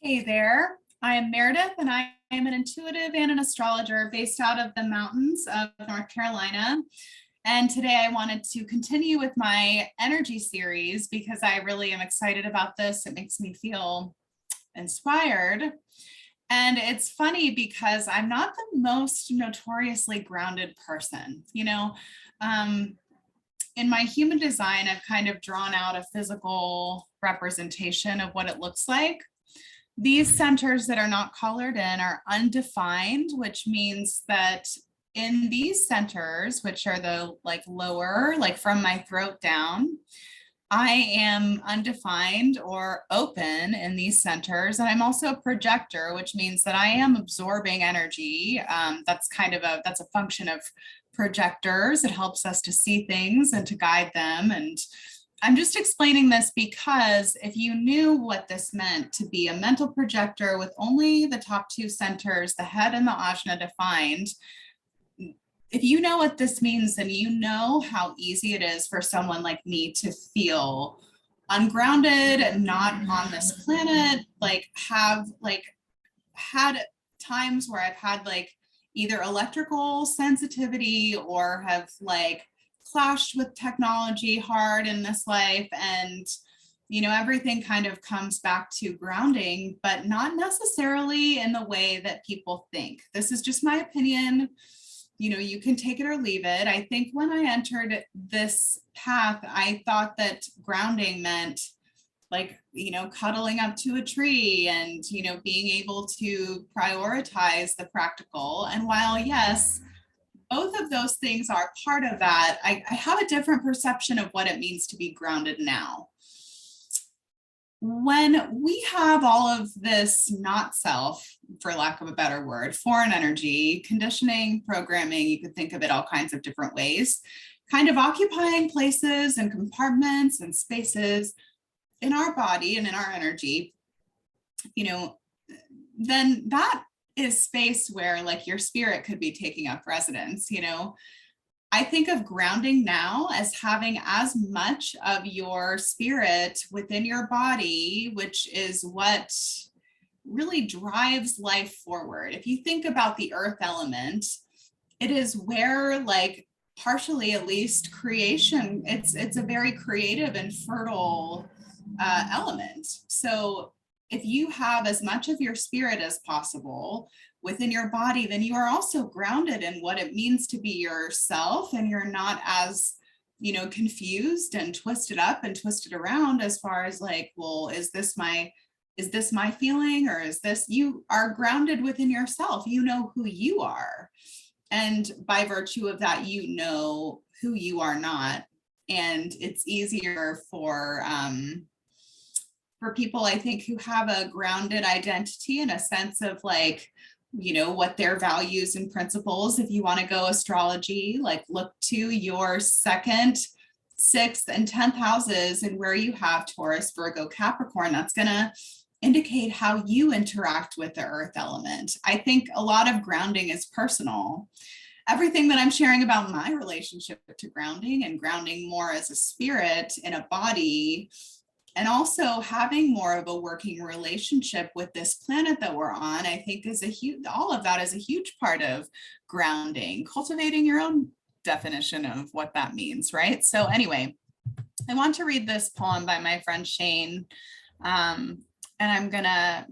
Hey there, I am Meredith and I am an intuitive and an astrologer based out of the mountains of North Carolina. And today I wanted to continue with my energy series because I really am excited about this. It makes me feel inspired. And it's funny because I'm not the most notoriously grounded person. In my human design, I've kind of drawn out a physical representation of what it looks like. These centers that are not colored in are undefined, which means that in these centers, which are the lower, like from my throat down, I am undefined or open in these centers. And I'm also a projector, which means that I am absorbing energy. That's a function of projectors. It helps us to see things and to guide them. And I'm just explaining this because if you knew what this meant to be a mental projector with only the top two centers, the head and the ajna defined, if you know what this means, then you know how easy it is for someone like me to feel ungrounded, not on this planet, had times where I've had either electrical sensitivity or have clashed with technology hard in this life. And, everything kind of comes back to grounding, but not necessarily in the way that people think. This is just my opinion. You can take it or leave it. I think when I entered this path, I thought that grounding meant cuddling up to a tree and, being able to prioritize the practical. And while, yes, both of those things are part of that, I have a different perception of what it means to be grounded now. When we have all of this not self, for lack of a better word, foreign energy, conditioning, programming, you could think of it all kinds of different ways, kind of occupying places and compartments and spaces in our body and in our energy, then that is space where your spirit could be taking up residence. I think of grounding now as having as much of your spirit within your body, which is what really drives life forward. If you think about the earth element, it is where partially at least creation, it's a very creative and fertile element. So if you have as much of your spirit as possible within your body, then you are also grounded in what it means to be yourself, and you're not as confused and twisted up and twisted around as far as well, is this my feeling, or is this, you are grounded within yourself. You know who you are, and by virtue of that, you know who you are not. And it's easier for people, I think, who have a grounded identity in a sense of what their values and principles. If you want to go astrology, look to your 2nd, 6th, and 10th houses, and where you have Taurus, Virgo, Capricorn, that's going to indicate how you interact with the earth element. I think a lot of grounding is personal. Everything that I'm sharing about my relationship to grounding, and grounding more as a spirit in a body, and also having more of a working relationship with this planet that we're on, I think all of that is a huge part of grounding, cultivating your own definition of what that means, right? So anyway, I want to read this poem by my friend Shane. And I'm gonna,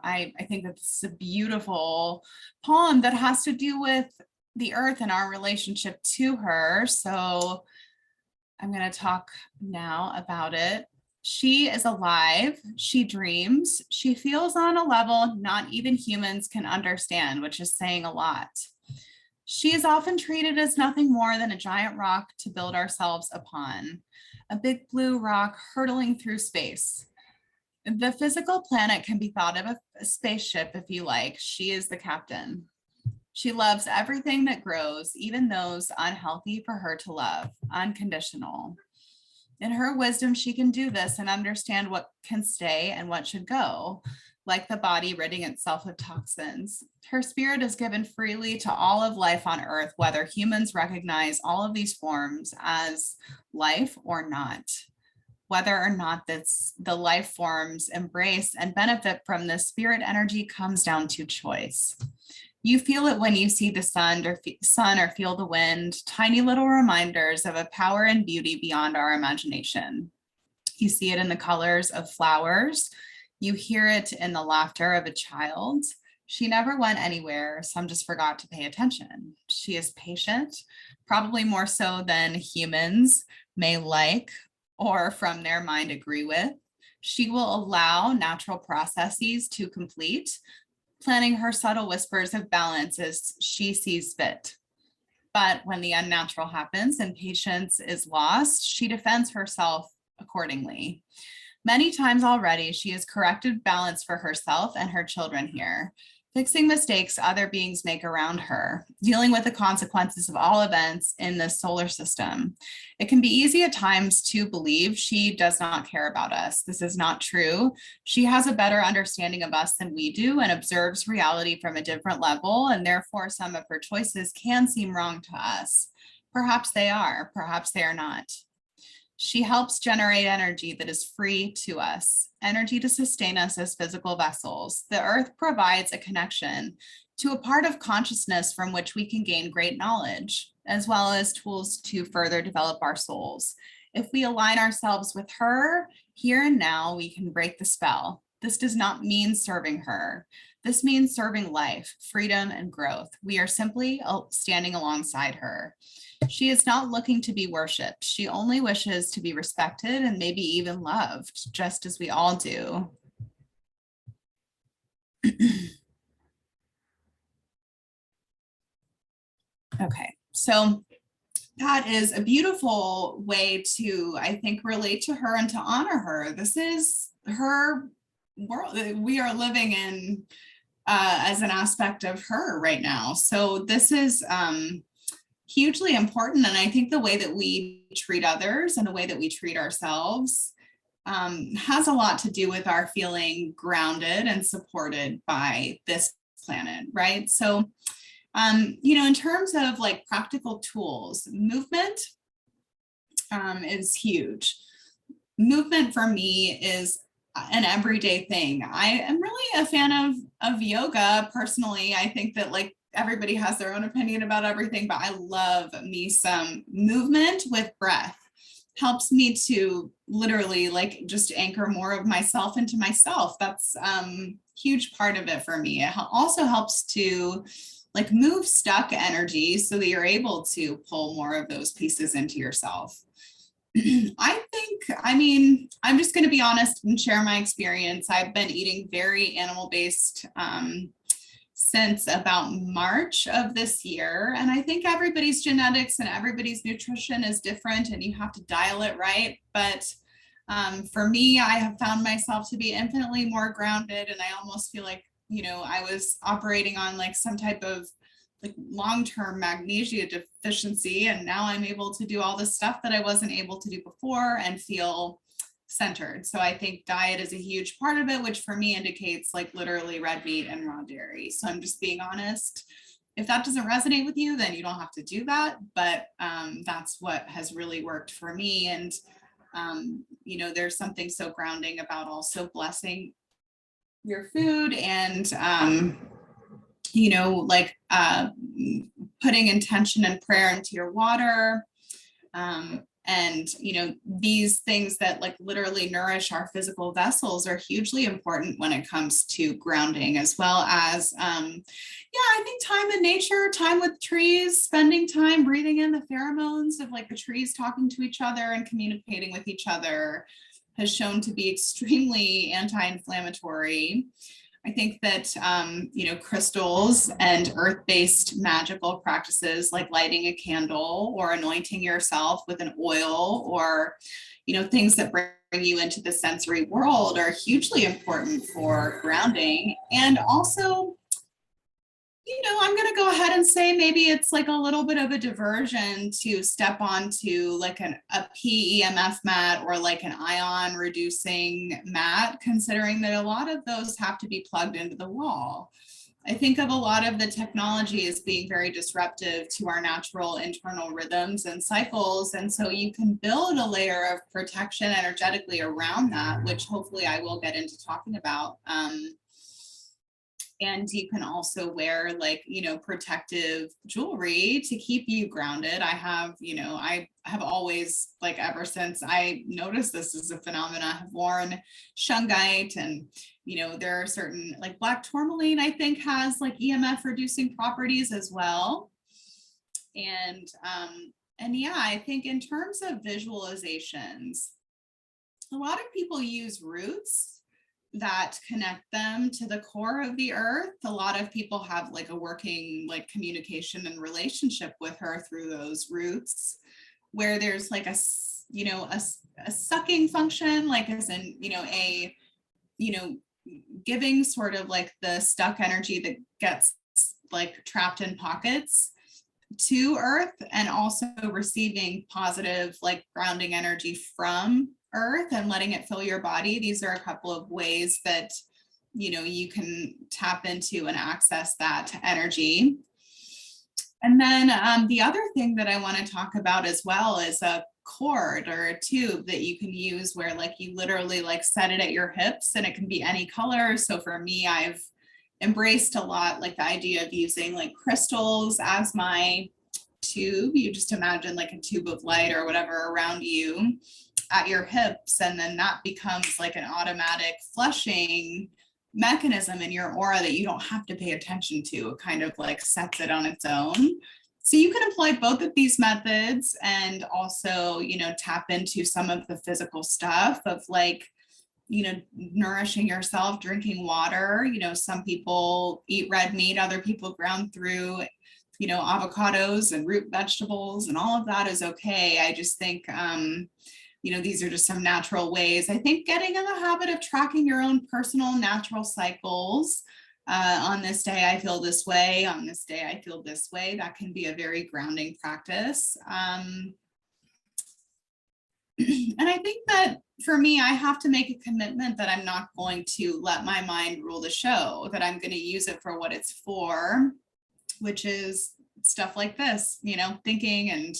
I think that this is a beautiful poem that has to do with the earth and our relationship to her. So I'm gonna talk now about it. She is alive, she dreams, she feels on a level not even humans can understand, which is saying a lot. She is often treated as nothing more than a giant rock to build ourselves upon, a big blue rock hurtling through space. The physical planet can be thought of a spaceship if you like. She is the captain. She loves everything that grows, even those unhealthy for her to love, unconditional. In her wisdom, she can do this and understand what can stay and what should go, like the body ridding itself of toxins. Her spirit is given freely to all of life on earth, whether humans recognize all of these forms as life or not. Whether or not the life forms embrace and benefit from this spirit energy comes down to choice. You feel it when you see the sun or feel the wind, tiny little reminders of a power and beauty beyond our imagination. You see it in the colors of flowers. You hear it in the laughter of a child. She never went anywhere. Some just forgot to pay attention. She is patient, probably more so than humans may like or from their mind agree with. She will allow natural processes to complete, planning her subtle whispers of balance as she sees fit. But when the unnatural happens and patience is lost, she defends herself accordingly. Many times already, she has corrected balance for herself and her children here, fixing mistakes other beings make around her, dealing with the consequences of all events in the solar system. It can be easy at times to believe she does not care about us. This is not true. She has a better understanding of us than we do and observes reality from a different level, and therefore some of her choices can seem wrong to us. Perhaps they are, perhaps they are not. She helps generate energy that is free to us, energy to sustain us as physical vessels. The earth provides a connection to a part of consciousness from which we can gain great knowledge, as well as tools to further develop our souls. If we align ourselves with her, here and now, we can break the spell. This does not mean serving her. This means serving life, freedom, and growth. We are simply standing alongside her. She is not looking to be worshipped. She only wishes to be respected and maybe even loved, just as we all do. Okay, so that is a beautiful way to, I think, relate to her and to honor her. This is her world. We are living in as an aspect of her right now. So this is hugely important. And I think the way that we treat others and the way that we treat ourselves has a lot to do with our feeling grounded and supported by this planet, right? So, in terms of like practical tools, movement is huge. Movement for me is an everyday thing. I am really a fan of yoga personally. I think that like everybody has their own opinion about everything, but I love me some movement with breath. Helps me to literally like just anchor more of myself into myself. That's huge part of it for me. It also helps to like move stuck energy so that you're able to pull more of those pieces into yourself. I'm just going to be honest and share my experience. I've been eating very animal-based since about March of this year. And I think everybody's genetics and everybody's nutrition is different and you have to dial it right. But for me, I have found myself to be infinitely more grounded. And I almost feel like, I was operating on like some type of like long-term magnesia deficiency. And now I'm able to do all this stuff that I wasn't able to do before and feel centered. So I think diet is a huge part of it, which for me indicates like literally red meat and raw dairy. So I'm just being honest. If that doesn't resonate with you, then you don't have to do that. But that's what has really worked for me. And, there's something so grounding about also blessing your food and, putting intention and prayer into your water. And, these things that like literally nourish our physical vessels are hugely important when it comes to grounding, as well as, I think time in nature, time with trees, spending time breathing in the pheromones of like the trees talking to each other and communicating with each other has shown to be extremely anti-inflammatory. I think that, crystals and earth-based magical practices like lighting a candle or anointing yourself with an oil or, things that bring you into the sensory world are hugely important for grounding. And also, I'm going to go ahead and say maybe it's like a little bit of a diversion to step onto like a PEMF mat or like an ion reducing mat, considering that a lot of those have to be plugged into the wall. I think of a lot of the technology as being very disruptive to our natural internal rhythms and cycles. And so you can build a layer of protection energetically around that, which hopefully I will get into talking about. And you can also wear like, protective jewelry to keep you grounded. I have always, like ever since I noticed this as a phenomena, have worn shungite, and, there are certain, like black tourmaline, I think has like EMF reducing properties as well. And yeah, I think in terms of visualizations, a lot of people use roots that connect them to the core of the earth. A lot of people have like a working like communication and relationship with her through those roots, where there's like a sucking function, like as in, giving sort of like the stuck energy that gets like trapped in pockets to earth, and also receiving positive like grounding energy from earth and letting it fill your body. These are a couple of ways that you can tap into and access that energy. And then the other thing that I want to talk about as well is a cord or a tube that you can use, where like you literally like set it at your hips, and it can be any color. So for me, I've embraced a lot like the idea of using like crystals as my tube. You just imagine like a tube of light or whatever around you at your hips, and then that becomes like an automatic flushing mechanism in your aura that you don't have to pay attention to. It kind of like sets it on its own. So you can employ both of these methods, and also, tap into some of the physical stuff of like, nourishing yourself, drinking water. Some people eat red meat, other people ground through, avocados and root vegetables, and all of that is okay. I just think, these are just some natural ways. I think getting in the habit of tracking your own personal natural cycles. On this day, I feel this way. On this day, I feel this way. That can be a very grounding practice. And I think that for me, I have to make a commitment that I'm not going to let my mind rule the show, that I'm going to use it for what it's for, which is stuff like this, thinking and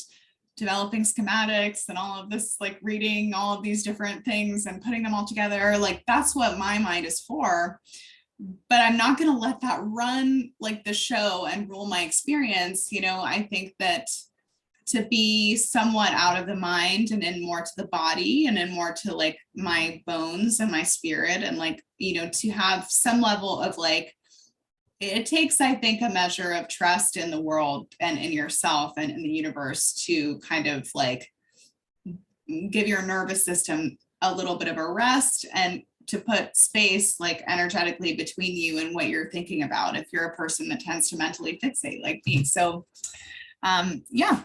developing schematics and all of this, like reading all of these different things and putting them all together. Like that's what my mind is for. But I'm not going to let that run like the show and rule my experience. I think that to be somewhat out of the mind and in more to the body and in more to like my bones and my spirit, and like, to have some level of like, it takes, I think, a measure of trust in the world and in yourself and in the universe to kind of like give your nervous system a little bit of a rest, and to put space like energetically between you and what you're thinking about, if you're a person that tends to mentally fixate like me. So yeah,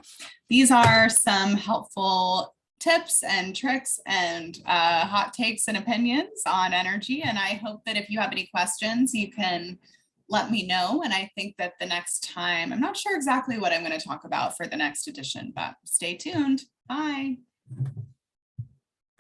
these are some helpful tips and tricks and hot takes and opinions on energy. And I hope that if you have any questions, you can let me know. And I think that the next time, I'm not sure exactly what I'm going to talk about for the next edition, but stay tuned. Bye.